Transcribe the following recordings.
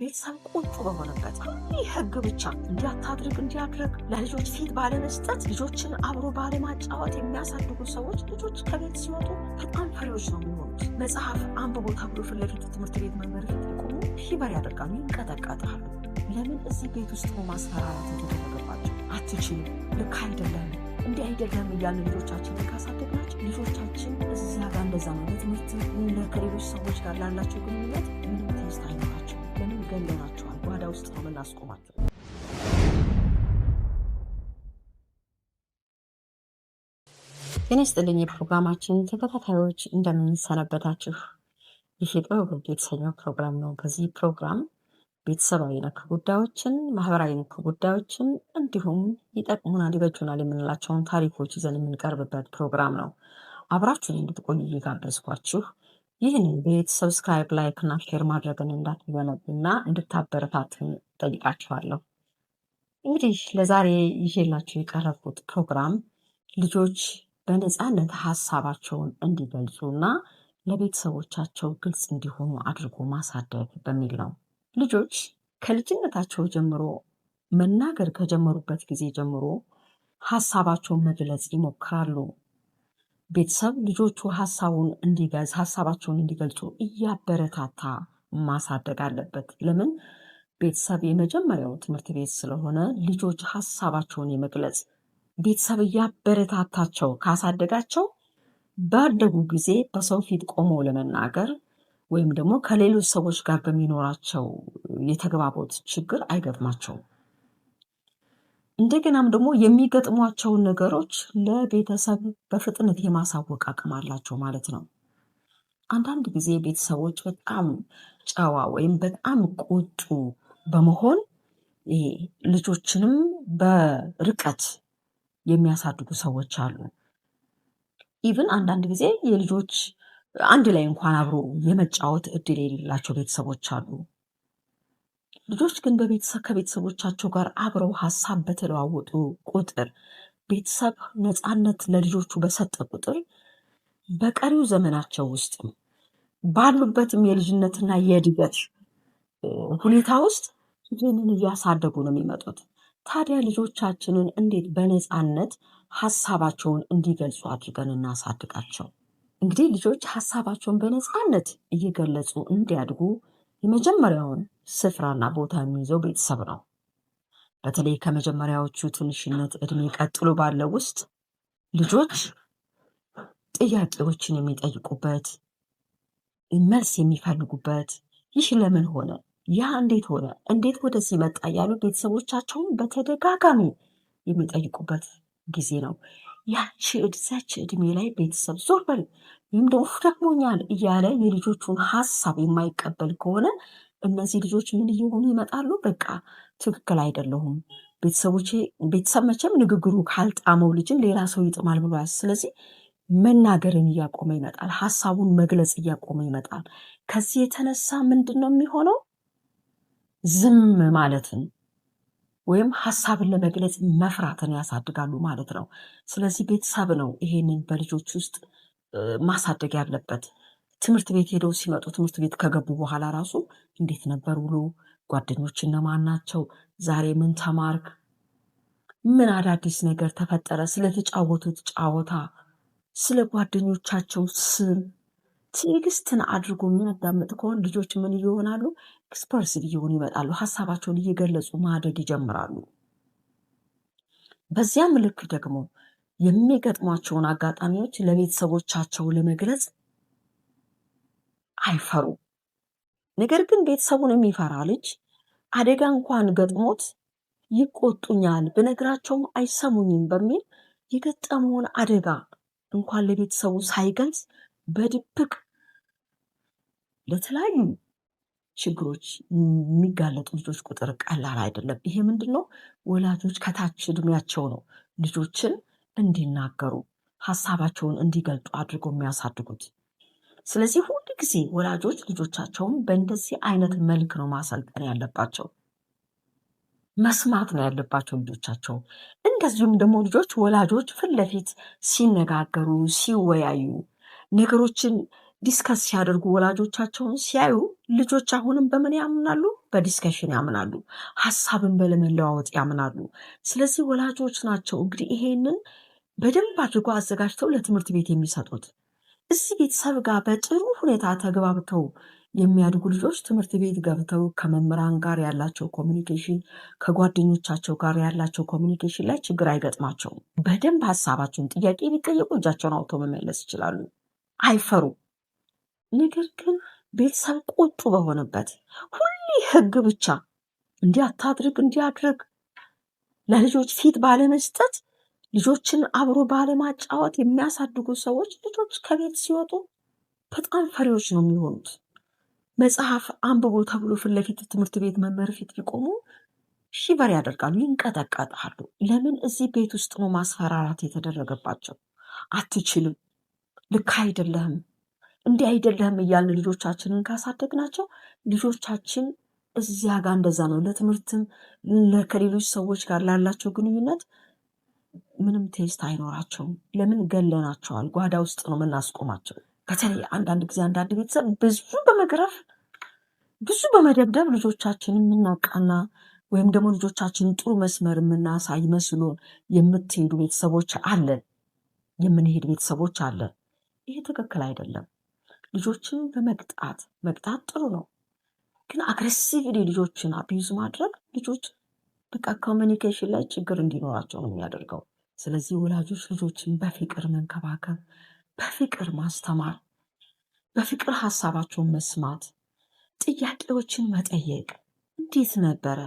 ቤተሰብ ቁጡ በሆነበት ይህ ህግ ብቻ እንዲያታድርግ እንዲያድርግ ለልጆች ፊት ባለመስጠት ልጆችን አብሮ ባለማጫወት የሚያሳድጉ ሰዎች ልጆች ከቤት ሲወጡ በጣም ፈሪዎች ነው የሚሆኑት። መጽሐፍ አንብቦ ተብሎ ፊት ለፊት ትምህርት ቤት መንበር ፊት ሊቆሙ ሂበር ያደርጋሉ፣ ይንቀጠቀጣሉ። ለምን? እዚህ ቤት ውስጥ ነው ማስፈራራት የተደረገባቸው። አትችሉ፣ ልክ አይደለም፣ እንዲህ አይደለም እያልን ልጆቻችንን ካሳደግናቸው ልጆቻችን እዚያ ጋር እንደዛ ነው። በትምህርት ከሌሎች ሰዎች ጋር ላላቸው ግንኙነት ምንም ቴስት አይኖራቸው። ለምን? ገለናቸዋል። ጓዳ ውስጥ ነው የምናስቆማቸው። ጤና ይስጥልኝ የፕሮግራማችን ተከታታዮች፣ እንደምንሰነበታችሁ። ይህ ጥበብ የተሰኘው ፕሮግራም ነው። በዚህ ፕሮግራም ቤተሰባዊ ነክ ጉዳዮችን፣ ማህበራዊ ነክ ጉዳዮችን እንዲሁም ይጠቅሙናል፣ ይበጁናል የምንላቸውን ታሪኮች ይዘን የምንቀርብበት ፕሮግራም ነው። አብራችሁን እንድትቆዩ እየጋበዝኳችሁ ይህንን ቤት ሰብስክራይብ፣ ላይክ እና ሼር ማድረግን እንዳትዘነጉና እንድታበረታቱን ጠይቃችኋለሁ። እንግዲህ ለዛሬ ይዤላችሁ የቀረብኩት ፕሮግራም ልጆች በነፃነት ሀሳባቸውን እንዲገልጹና ለቤተሰቦቻቸው ግልጽ እንዲሆኑ አድርጎ ማሳደግ በሚል ነው። ልጆች ከልጅነታቸው ጀምሮ መናገር ከጀመሩበት ጊዜ ጀምሮ ሀሳባቸውን መግለጽ ይሞክራሉ። ቤተሰብ ልጆቹ ሀሳባቸውን እንዲገልጹ እያበረታታ ማሳደግ አለበት። ለምን? ቤተሰብ የመጀመሪያው ትምህርት ቤት ስለሆነ ልጆች ሀሳባቸውን የመግለጽ ቤተሰብ እያበረታታቸው ካሳደጋቸው ባደጉ ጊዜ በሰው ፊት ቆመው ለመናገር ወይም ደግሞ ከሌሎች ሰዎች ጋር በሚኖራቸው የተግባቦት ችግር አይገጥማቸውም። እንደገናም ደግሞ የሚገጥሟቸውን ነገሮች ለቤተሰብ በፍጥነት የማሳወቅ አቅም አላቸው ማለት ነው። አንዳንድ ጊዜ ቤተሰቦች በጣም ጨዋ ወይም በጣም ቁጡ በመሆን ልጆችንም በርቀት የሚያሳድጉ ሰዎች አሉ። ኢቭን አንዳንድ ጊዜ የልጆች አንድ ላይ እንኳን አብሮ የመጫወት እድል የሌላቸው ቤተሰቦች አሉ። ልጆች ግን ከቤተሰቦቻቸው ጋር አብረው ሀሳብ በተለዋወጡ ቁጥር ቤተሰብ ነፃነት ለልጆቹ በሰጠ ቁጥር በቀሪው ዘመናቸው ውስጥ ባሉበትም የልጅነትና የእድገት ሁኔታ ውስጥ ይህንን እያሳደጉ ነው የሚመጡት። ታዲያ ልጆቻችንን እንዴት በነፃነት ሀሳባቸውን እንዲገልጹ አድርገን እናሳድጋቸው? እንግዲህ ልጆች ሀሳባቸውን በነፃነት እየገለጹ እንዲያድጉ የመጀመሪያውን ስፍራና ቦታ የሚይዘው ቤተሰብ ነው። በተለይ ከመጀመሪያዎቹ ትንሽነት እድሜ ቀጥሎ ባለው ውስጥ ልጆች ጥያቄዎችን የሚጠይቁበት፣ መልስ የሚፈልጉበት፣ ይህ ለምን ሆነ፣ ያ እንዴት ሆነ፣ እንዴት ወደዚህ መጣ እያሉ ቤተሰቦቻቸውን በተደጋጋሚ የሚጠይቁበት ጊዜ ነው። ያቺ እድሜ ላይ ቤተሰብ ዞር በል ወይም ደግሞ ደክሞኛል እያለ የልጆቹን ሀሳብ የማይቀበል ከሆነ እነዚህ ልጆች ምን እየሆኑ ይመጣሉ? በቃ ትክክል አይደለሁም። ቤተሰብ መቼም ንግግሩ ካልጣመው ልጅን ሌላ ሰው ይጥማል ብሎ ስለዚህ መናገርን እያቆመ ይመጣል። ሀሳቡን መግለጽ እያቆመ ይመጣል። ከዚህ የተነሳ ምንድን ነው የሚሆነው? ዝም ማለትን ወይም ሀሳብን ለመግለጽ መፍራትን ያሳድጋሉ ማለት ነው። ስለዚህ ቤተሰብ ነው ይሄንን በልጆች ውስጥ ማሳደግ ያለበት። ትምህርት ቤት ሄደው ሲመጡ ትምህርት ቤት ከገቡ በኋላ ራሱ እንዴት ነበር ውሎ፣ ጓደኞች እነማን ናቸው፣ ዛሬ ምን ተማርክ፣ ምን አዳዲስ ነገር ተፈጠረ፣ ስለተጫወቱት ጨዋታ፣ ስለ ጓደኞቻቸው ስም ትዕግስትን አድርጎ የሚያዳምጥ ከሆነ ልጆች ምን እየሆናሉ? ኤክስፐርሲቭ እየሆኑ ይመጣሉ። ሀሳባቸውን እየገለጹ ማደግ ይጀምራሉ። በዚያም ልክ ደግሞ የሚገጥሟቸውን አጋጣሚዎች ለቤተሰቦቻቸው ለመግለጽ አይፈሩም። ነገር ግን ቤተሰቡን የሚፈራ ልጅ አደጋ እንኳን ገጥሞት ይቆጡኛል፣ ብነግራቸውም አይሰሙኝም በሚል የገጠመውን አደጋ እንኳን ለቤተሰቡ ሳይገልጽ በድብቅ ለተለያዩ ችግሮች የሚጋለጡ ልጆች ቁጥር ቀላል አይደለም። ይሄ ምንድን ነው? ወላጆች ከታች እድሜያቸው ነው ልጆችን እንዲናገሩ ሀሳባቸውን እንዲገልጡ አድርገው የሚያሳድጉት። ስለዚህ ሁሉ ጊዜ ወላጆች ልጆቻቸውን በእንደዚህ አይነት መልክ ነው ማሰልጠን ያለባቸው፣ መስማት ነው ያለባቸው ልጆቻቸው። እንደዚሁም ደግሞ ልጆች ወላጆች ፊት ለፊት ሲነጋገሩ ሲወያዩ ነገሮችን ዲስከስ ሲያደርጉ ወላጆቻቸውን ሲያዩ ልጆች አሁንም በምን ያምናሉ? በዲስከሽን ያምናሉ። ሀሳብን በለመለዋወጥ ያምናሉ። ስለዚህ ወላጆች ናቸው እንግዲህ ይሄንን በደንብ አድርጎ አዘጋጅተው ለትምህርት ቤት የሚሰጡት። እዚህ ቤተሰብ ጋር በጥሩ ሁኔታ ተግባብተው የሚያድጉ ልጆች ትምህርት ቤት ገብተው ከመምህራን ጋር ያላቸው ኮሚኒኬሽን፣ ከጓደኞቻቸው ጋር ያላቸው ኮሚኒኬሽን ላይ ችግር አይገጥማቸውም። በደንብ ሀሳባቸውን ጥያቄ ቢጠየቁ እጃቸውን አውጥተው መመለስ ይችላሉ። አይፈሩም። ነገር ግን ቤተሰብ ቁጡ በሆነበት ሁሌ ህግ ብቻ እንዲህ አታድርግ እንዲህ አድርግ ለልጆች ፊት ባለመስጠት ልጆችን አብሮ ባለማጫወት የሚያሳድጉ ሰዎች ልጆች ከቤት ሲወጡ በጣም ፈሪዎች ነው የሚሆኑት። መጽሐፍ አንብቦ ተብሎ ፊት ለፊት ትምህርት ቤት መምህር ፊት ቢቆሙ ሺቨር ያደርጋሉ፣ ይንቀጠቀጣሉ። ለምን? እዚህ ቤት ውስጥ ነው ማስፈራራት የተደረገባቸው። አትችልም፣ ልክ አይደለህም፣ እንዲህ አይደለህም እያልን ልጆቻችንን ካሳደግናቸው ልጆቻችን እዚያ ጋር እንደዛ ነው። ለትምህርትም ከሌሎች ሰዎች ጋር ላላቸው ግንኙነት ምንም ቴስት አይኖራቸውም። ለምን? ገለናቸዋል። ጓዳ ውስጥ ነው የምናስቆማቸው። በተለይ አንዳንድ ጊዜ አንዳንድ ቤተሰብ ብዙ በመግረፍ ብዙ በመደብደብ ልጆቻችንን የምናቃና ወይም ደግሞ ልጆቻችንን ጥሩ መስመር የምናሳይ መስሎ የምትሄዱ ቤተሰቦች አለን፣ የምንሄድ ቤተሰቦች አለን። ይሄ ትክክል አይደለም። ልጆችን መቅጣት ጥሩ ነው፣ ግን አግሬሲቭሊ ልጆችን አቢዩዝ ማድረግ ልጆች በቃ ኮሚኒኬሽን ላይ ችግር እንዲኖራቸው ነው የሚያደርገው። ስለዚህ ወላጆች ልጆችን በፍቅር መንከባከብ፣ በፍቅር ማስተማር፣ በፍቅር ሀሳባቸውን መስማት፣ ጥያቄዎችን መጠየቅ። እንዴት ነበረ?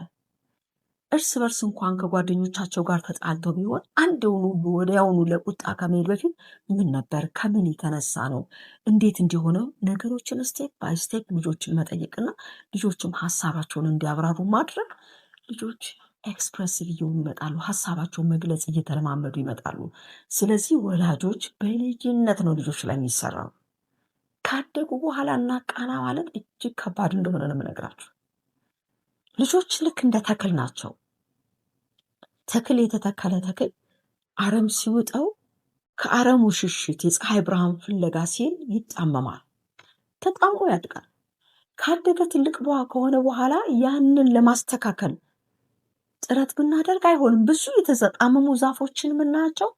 እርስ በርስ እንኳን ከጓደኞቻቸው ጋር ተጣልተው ቢሆን አንደውኑ ወዲያውኑ ለቁጣ ከመሄድ በፊት ምን ነበር? ከምን የተነሳ ነው? እንዴት እንዲሆነው ነገሮችን ስቴፕ ባይ ስቴፕ ልጆችን መጠየቅና ልጆችም ሀሳባቸውን እንዲያብራሩ ማድረግ ልጆች ኤክስፕሬሲቭ እየሆኑ ይመጣሉ። ሀሳባቸውን መግለጽ እየተለማመዱ ይመጣሉ። ስለዚህ ወላጆች በልጅነት ነው ልጆች ላይ የሚሰራው። ካደጉ በኋላ እና ቃና ማለት እጅግ ከባድ እንደሆነ ነው የምነግራችሁ። ልጆች ልክ እንደ ተክል ናቸው። ተክል የተተከለ ተክል አረም ሲውጠው ከአረሙ ሽሽት የፀሐይ ብርሃን ፍለጋ ሲል ይጣመማል፣ ተጣምቆ ያድጋል። ካደገ ትልቅ ከሆነ በኋላ ያንን ለማስተካከል ጥረት ብናደርግ አይሆንም። ብዙ የተጣመሙ ዛፎችን የምናያቸው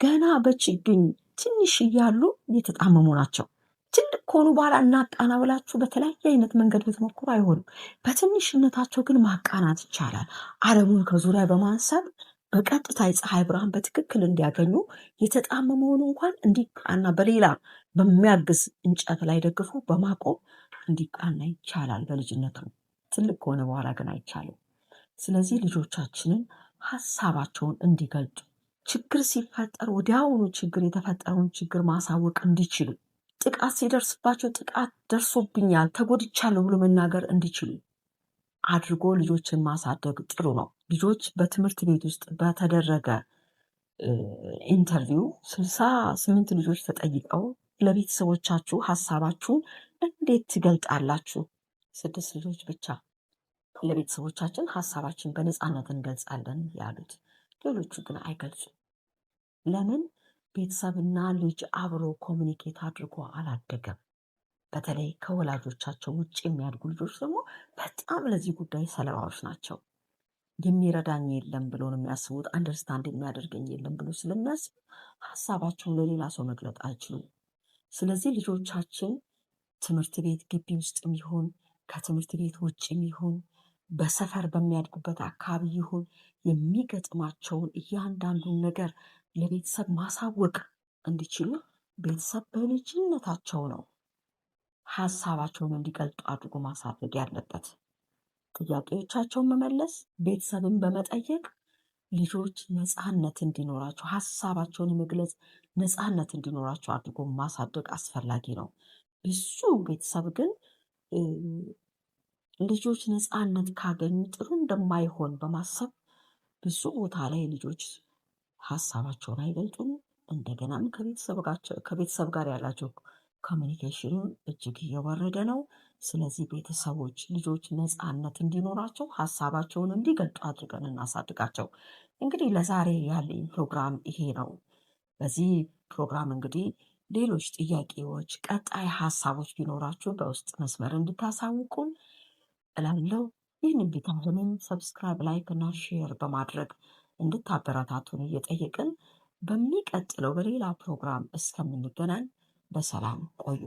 ገና በችግኝ ትንሽ እያሉ የተጣመሙ ናቸው። ትልቅ ከሆኑ በኋላ እናቃና ብላችሁ በተለያየ አይነት መንገድ ብትሞክሩ አይሆንም። በትንሽነታቸው ግን ማቃናት ይቻላል። አረሙን ከዙሪያ በማንሳት በቀጥታ የፀሐይ ብርሃን በትክክል እንዲያገኙ የተጣመመውን እንኳን እንዲቃና በሌላ በሚያግዝ እንጨት ላይ ደግፎ በማቆም እንዲቃና ይቻላል። በልጅነት ነው። ትልቅ ከሆነ በኋላ ግን አይቻልም። ስለዚህ ልጆቻችንን ሀሳባቸውን እንዲገልጡ፣ ችግር ሲፈጠር ወዲያውኑ የተፈጠረውን ችግር ማሳወቅ እንዲችሉ፣ ጥቃት ሲደርስባቸው ጥቃት ደርሶብኛል ተጎድቻለሁ ብሎ መናገር እንዲችሉ አድርጎ ልጆችን ማሳደግ ጥሩ ነው። ልጆች በትምህርት ቤት ውስጥ በተደረገ ኢንተርቪው 68 ልጆች ተጠይቀው ለቤተሰቦቻችሁ ሀሳባችሁን እንዴት ትገልጣላችሁ? 6 ልጆች ብቻ ለቤተሰቦቻችን ሀሳባችን በነፃነት እንገልጻለን ያሉት፣ ሌሎቹ ግን አይገልጹም። ለምን? ቤተሰብና ልጅ አብሮ ኮሚኒኬት አድርጎ አላደገም። በተለይ ከወላጆቻቸው ውጭ የሚያድጉ ልጆች ደግሞ በጣም ለዚህ ጉዳይ ሰለባዎች ናቸው። የሚረዳኝ የለም ብሎ ነው የሚያስቡት። አንደርስታንድ የሚያደርገኝ የለም ብሎ ስለሚያስብ ሀሳባቸውን ለሌላ ሰው መግለጥ አይችሉም። ስለዚህ ልጆቻችን ትምህርት ቤት ግቢ ውስጥ ይሁን ከትምህርት ቤት ውጭ ይሁን በሰፈር በሚያድጉበት አካባቢ ይሁን የሚገጥማቸውን እያንዳንዱን ነገር ለቤተሰብ ማሳወቅ እንዲችሉ ቤተሰብ በልጅነታቸው ነው ሀሳባቸውን እንዲገልጡ አድርጎ ማሳደግ ያለበት። ጥያቄዎቻቸውን መመለስ፣ ቤተሰብን በመጠየቅ ልጆች ነፃነት እንዲኖራቸው፣ ሀሳባቸውን የመግለጽ ነፃነት እንዲኖራቸው አድርጎ ማሳደግ አስፈላጊ ነው። ብዙ ቤተሰብ ግን ልጆች ነፃነት ካገኙ ጥሩ እንደማይሆን በማሰብ ብዙ ቦታ ላይ ልጆች ሀሳባቸውን አይገልጡም። እንደገናም ከቤተሰብ ጋር ያላቸው ኮሚኒኬሽኑን እጅግ እየወረደ ነው። ስለዚህ ቤተሰቦች ልጆች ነፃነት እንዲኖራቸው ሀሳባቸውን እንዲገልጡ አድርገን እናሳድጋቸው። እንግዲህ ለዛሬ ያለኝ ፕሮግራም ይሄ ነው። በዚህ ፕሮግራም እንግዲህ ሌሎች ጥያቄዎች፣ ቀጣይ ሀሳቦች ቢኖራችሁ በውስጥ መስመር እንድታሳውቁን እላለሁ። ይህንን ቤት አሁንም ሰብስክራይብ፣ ላይክ እና ሼር በማድረግ እንድታበረታቱን እየጠየቅን በሚቀጥለው በሌላ ፕሮግራም እስከምንገናኝ በሰላም ቆዩ።